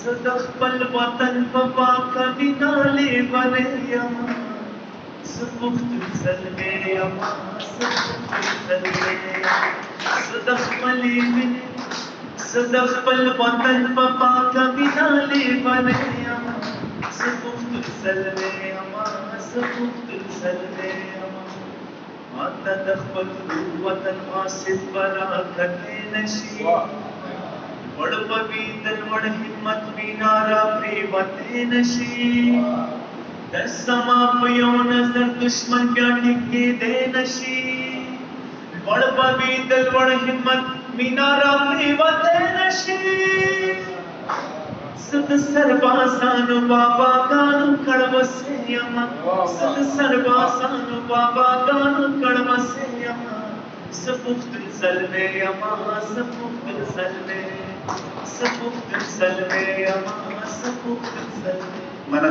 صدق الوطن فباك بنالي بنيما سبقت السلمي يما سبقت السلمي صدق مليمي صدق الوطن فباك بنالي بنيما سبقت السلمي يما سبقت السلمي يما ما تدخل الوطن ما سبرا كتي نشي वड़ पवीतल वड़ हिम्मत मीनारा प्रेवते नशी दस समापयो नजर दुश्मन क्या टिके दे नशी वड़ पवीतल वड़ हिम्मत मीनारा प्रेवते नशी सद सर्वासानु बाबा गानु कड़वसे यमा सद सर्वासानु बाबा गानु कड़वसे यमा सपुख्त सलमे यमा सपुख्त सलमे सपुख्त सलमे यमा सपुख्त सलमे मना